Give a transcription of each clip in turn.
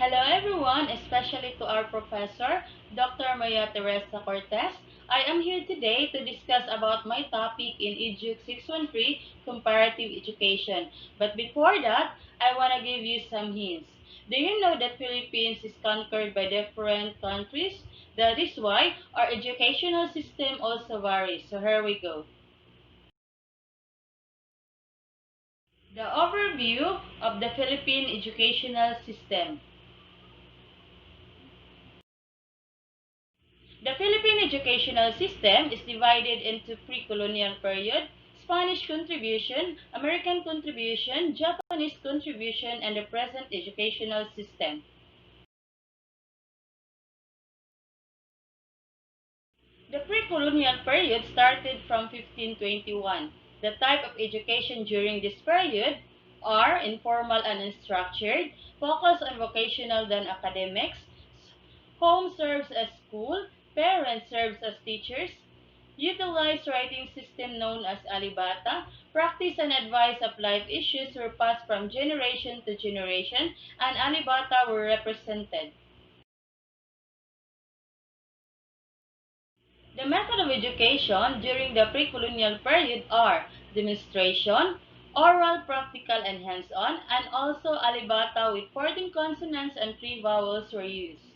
Hello everyone, especially to our professor, Dr. Maria Teresa Cortez. I am here today to discuss about my topic in Educ613, Comparative Education. But before that, I want to give you some hints. Do you know that Philippines is conquered by different countries? That is why our educational system also varies. So here we go. The overview of the Philippine educational system. The Philippine educational system is divided into pre-colonial period, Spanish contribution, American contribution, Japanese contribution, and the present educational system. The pre-colonial period started from 1521. The type of education during this period are informal and unstructured, focus on vocational than academics, home serves as school, parents serves as teachers, utilize writing system known as alibata, practice and advice of life issues were passed from generation to generation, and alibata were represented. The method of education during the pre-colonial period are demonstration, oral, practical, and hands-on, and also alibata with 14 consonants and 3 vowels were used.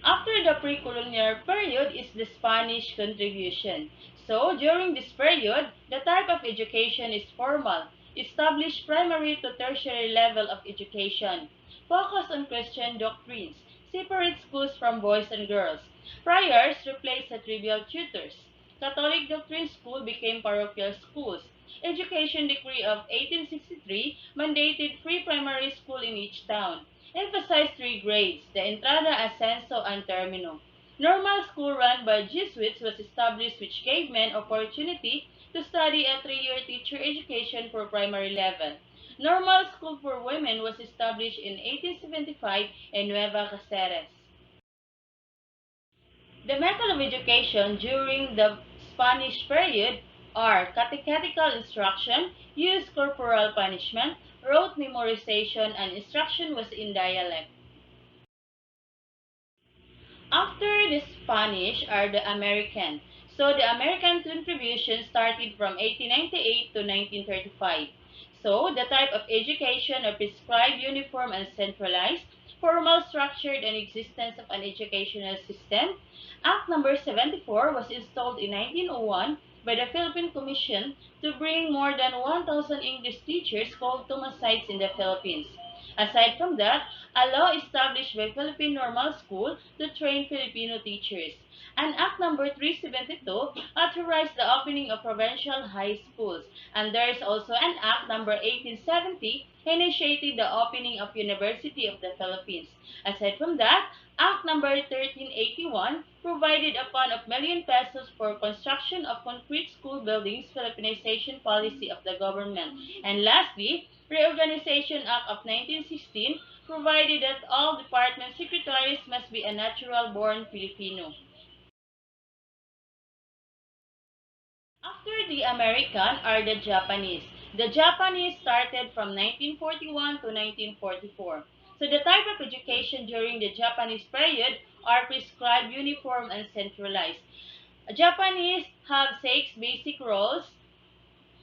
After the pre-colonial period is the Spanish contribution. So, during this period, the type of education is formal, established primary to tertiary level of education, focus on Christian doctrines, separate schools from boys and girls. Priors replaced the trivial tutors. Catholic doctrine school became parochial schools. Education Decree of 1863 mandated free primary school in each town. Emphasized three grades, the Entrada, Ascenso, and Termino. Normal school run by Jesuits was established which gave men opportunity to study a three-year teacher education for primary level. Normal school for women was established in 1875 in Nueva Cáceres. The method of education during the Spanish period are catechetical instruction, use corporal punishment, rote memorization, and instruction was in dialect. After the Spanish are the American. So the American contribution started from 1898 to 1935. So the type of education are prescribed, uniform, and centralized, formal, structured, and existence of an educational system. Act number 74 was installed in 1901 by the Philippine Commission to bring more than 1,000 English teachers called Tomasites in the Philippines. Aside from that, a law established by Philippine Normal School to train Filipino teachers. And Act number 372 authorized the opening of provincial high schools. And there is also an Act number 1870 initiated the opening of University of the Philippines. Aside from that, Act number 1381 provided a fund of million pesos for construction of concrete school buildings, Philippinization policy of the government. And lastly, Reorganization Act of 1916 provided that all department secretaries must be a natural-born Filipino. After the American are the Japanese. The Japanese started from 1941 to 1944. So the type of education during the Japanese period are prescribed, uniform, and centralized. Japanese have six basic roles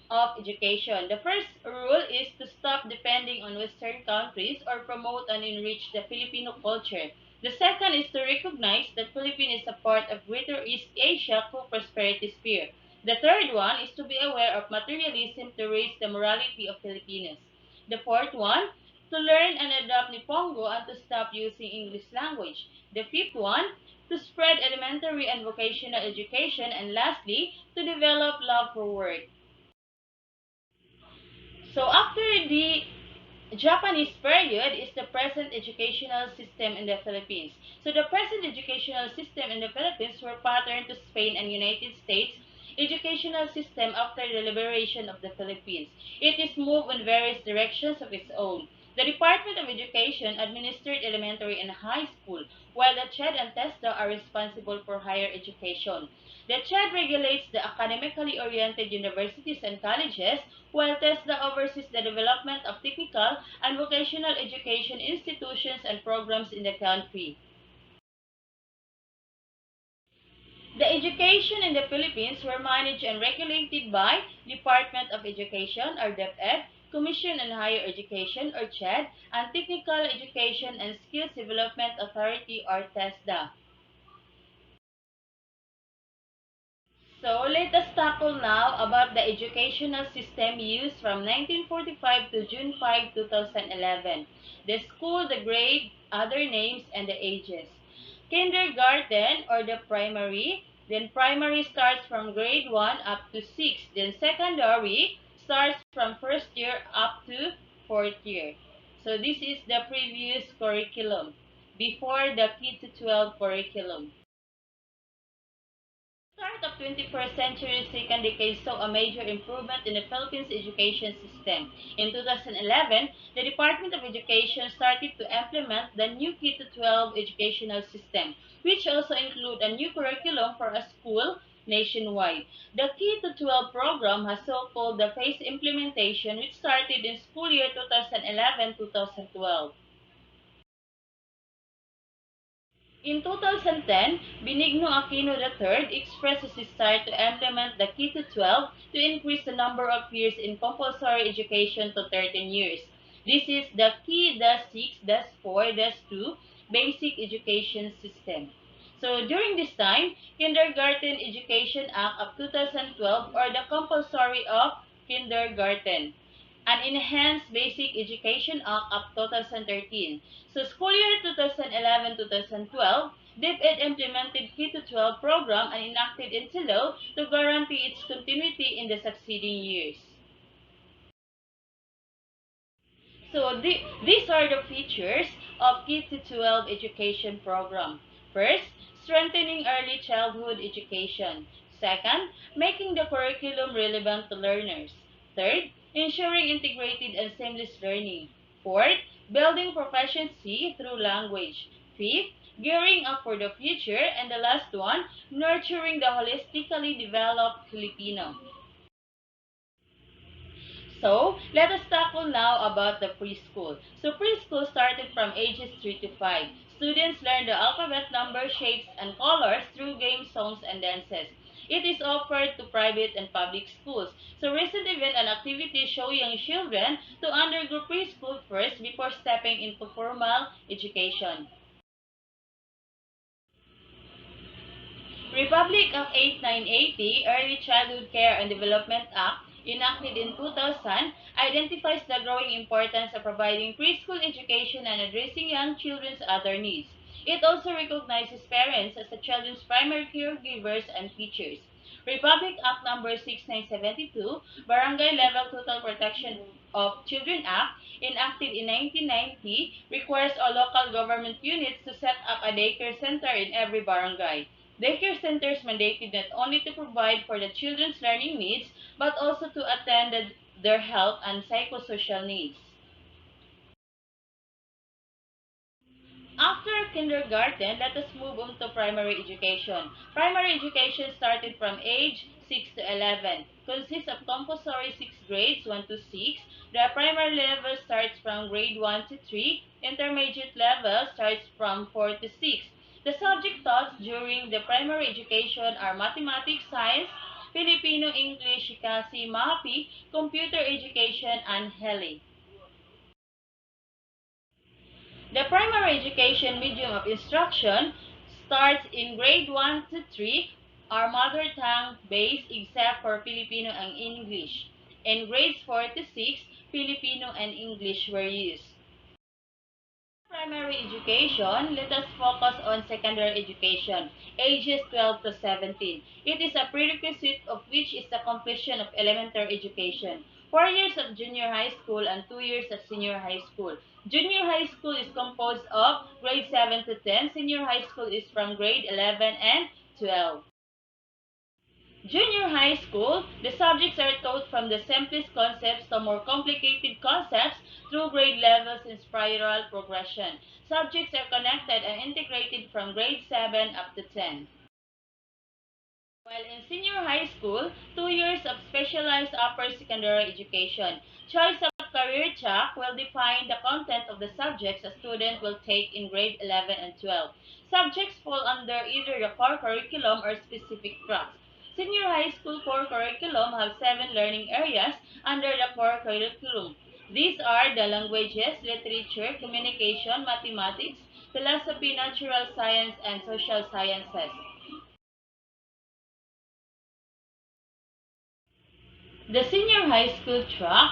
of education. The first rule is to stop depending on Western countries or promote and enrich the Filipino culture. The second is to recognize that Philippines is a part of Greater East Asia co-prosperity sphere. The third one is to be aware of materialism to raise the morality of Filipinos. The fourth one, to learn and adopt Nipongo and to stop using English language. The fifth one, to spread elementary and vocational education. And lastly, to develop love for work. So after the Japanese period is the present educational system in the Philippines. So the present educational system in the Philippines were patterned to Spain and United States educational system after the liberation of the Philippines. It is moved in various directions of its own. The Department of Education administered elementary and high school, while the CHED and TESDA are responsible for higher education. The CHED regulates the academically oriented universities and colleges, while TESDA oversees the development of technical and vocational education institutions and programs in the country. The education in the Philippines were managed and regulated by Department of Education or DepEd, Commission on Higher Education or CHED, and Technical Education and Skills Development Authority or TESDA. So let us tackle now about the educational system used from 1945 to June 5, 2011. The school, the grade, other names, and the ages. Kindergarten or the primary, then primary starts from grade 1 up to 6, then secondary starts from first year up to fourth year. So this is the previous curriculum before the K-12 curriculum. Start of 21st century second decade saw a major improvement in the Philippines education system. In 2011, the Department of Education started to implement the new K-12 educational system, which also include a new curriculum for a school nationwide. The K-12 program has so-called the phase implementation, which started in school year 2011-2012. In 2010, Benigno Aquino III expressed his desire to implement the Key to 12 to increase the number of years in compulsory education to 13 years. This is the Key-6-4-2 basic education system. So during this time, Kindergarten Education Act of 2012 or the compulsory of kindergarten an Enhanced Basic Education Act of 2013. So school year 2011-2012, DepEd implemented K-12 program and enacted into law to guarantee its continuity in the succeeding years. So these are the features of K-12 education program. First, strengthening early childhood education. Second, making the curriculum relevant to learners. Third, ensuring integrated and seamless learning. Fourth, building proficiency through language. Fifth, gearing up for the future. And the last one, nurturing the holistically developed Filipino. So, let us tackle now about the preschool. So, preschool started from ages 3 to 5. Students learn the alphabet, number, shapes, and colors through games, songs, and dances. It is offered to private and public schools. So, recent event and activities show young children to undergo preschool first before stepping into formal education. Republic Act 8980, Early Childhood Care and Development Act, enacted in 2000, identifies the growing importance of providing preschool education and addressing young children's other needs. It also recognizes parents as the children's primary caregivers and teachers. Republic Act Number 6972, Barangay Level Total Protection of Children Act, enacted in 1990, requires all local government units to set up a daycare center in every barangay. Daycare centers mandated not only to provide for the children's learning needs, but also to attend their health and psychosocial needs. After kindergarten, let us move on to primary education. Primary education started from age 6 to 11, consists of compulsory 6 grades 1 to 6. The primary level starts from grade 1 to 3. Intermediate level starts from 4 to 6. The subject taught during the primary education are mathematics, science, Filipino, English, Kasi, MAPI, computer education, and Heli. The primary education medium of instruction starts in grade 1 to 3 are mother tongue based except for Filipino and English. In grades 4 to 6, Filipino and English were used. Primary education, let us focus on secondary education, ages 12 to 17. It is a prerequisite of which is the completion of elementary education. 4 years of junior high school and 2 years of senior high school. Junior high school is composed of grade 7 to 10. Senior high school is from grade 11 and 12. Junior high school, the subjects are taught from the simplest concepts to more complicated concepts through grade levels in spiral progression. Subjects are connected and integrated from grade 7 up to 10. While in senior high school, 2 years of specialized upper secondary education. Choice of career track will define the content of the subjects a student will take in grade 11 and 12. Subjects fall under either the core curriculum or specific tracks. Senior high school core curriculum have 7 learning areas under the core curriculum. These are the languages, literature, communication, mathematics, philosophy, natural science, and social sciences. The senior high school track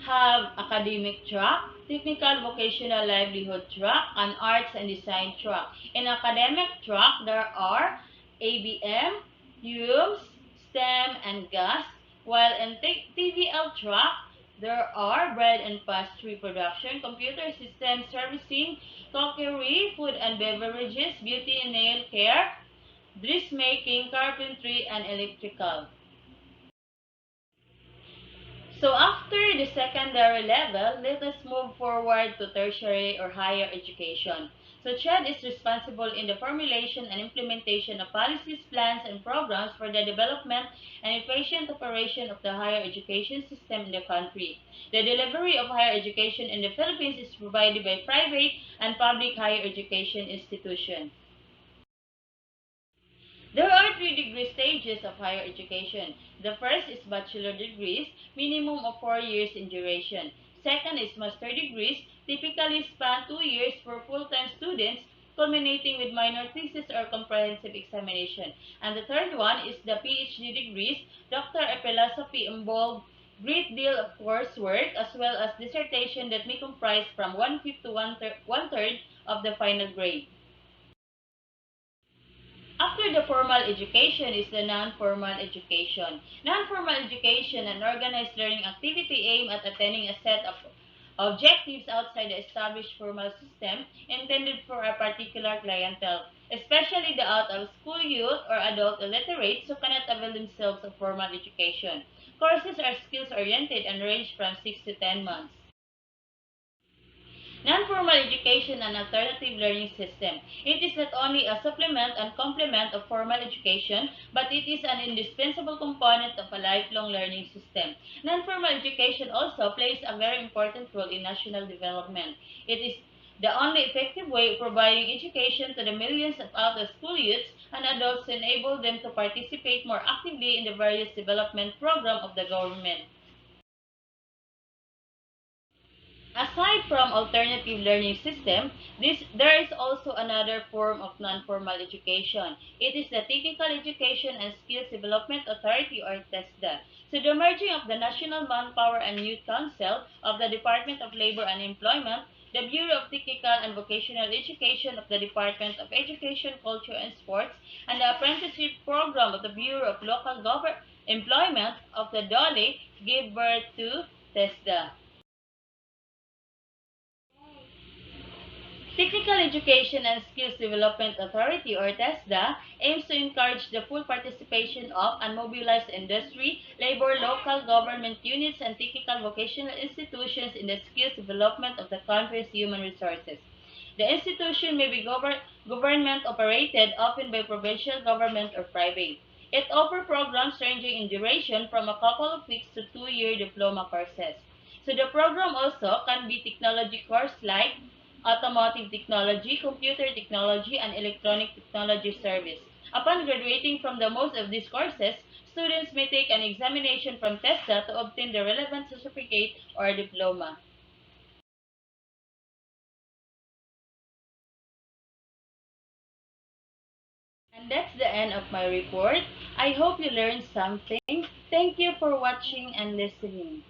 have academic track, technical vocational livelihood track, and arts and design track. In academic track, there are ABM, UMS, STEM, and GAS, while in TVL track, there are bread and pastry production, computer system servicing, cookery, food and beverages, beauty and nail care, dressmaking, carpentry, and electrical. So after the secondary level, let us move forward to tertiary or higher education. So CHED is responsible in the formulation and implementation of policies, plans, and programs for the development and efficient operation of the higher education system in the country. The delivery of higher education in the Philippines is provided by private and public higher education institutions. There are 3 degree stages of higher education. The first is bachelor degrees, minimum of 4 years in duration. Second is master degrees, typically span 2 years for full-time students, culminating with minor thesis or comprehensive examination. And the third one is the PhD degrees, doctor of philosophy involve great deal of coursework as well as dissertation that may comprise from one-fifth to one-third of the final grade. After the formal education is the non-formal education. Non-formal education, an organized learning activity aimed at attaining a set of objectives outside the established formal system intended for a particular clientele, especially the out-of-school youth or adult illiterates who cannot avail themselves of formal education. Courses are skills-oriented and range from 6 to 10 months. Non-formal education and alternative learning system. It is not only a supplement and complement of formal education, but it is an indispensable component of a lifelong learning system. Non-formal education also plays a very important role in national development. It is the only effective way of providing education to the millions of out-of-school youths and adults to enable them to participate more actively in the various development programs of the government. Aside from alternative learning system, there is also another form of non-formal education. It is the Technical Education and Skills Development Authority or TESDA. So the merging of the National Manpower and Youth Council of the Department of Labor and Employment, the Bureau of Technical and Vocational Education of the Department of Education, Culture and Sports, and the apprenticeship program of the Bureau of Local Employment of the DOLE gave birth to TESDA. Technical Education and Skills Development Authority or TESDA aims to encourage the full participation of and mobilize industry, labor, local government units, and technical vocational institutions in the skills development of the country's human resources. The institution may be government operated, often by provincial government or private. It offers programs ranging in duration from a couple of weeks to 2 year diploma courses. So the program also can be technology course like automotive technology, computer technology, and electronic technology service. Upon graduating from the most of these courses, students may take an examination from TESDA to obtain the relevant certificate or diploma. And that's the end of my report. I hope you learned something. Thank you for watching and listening.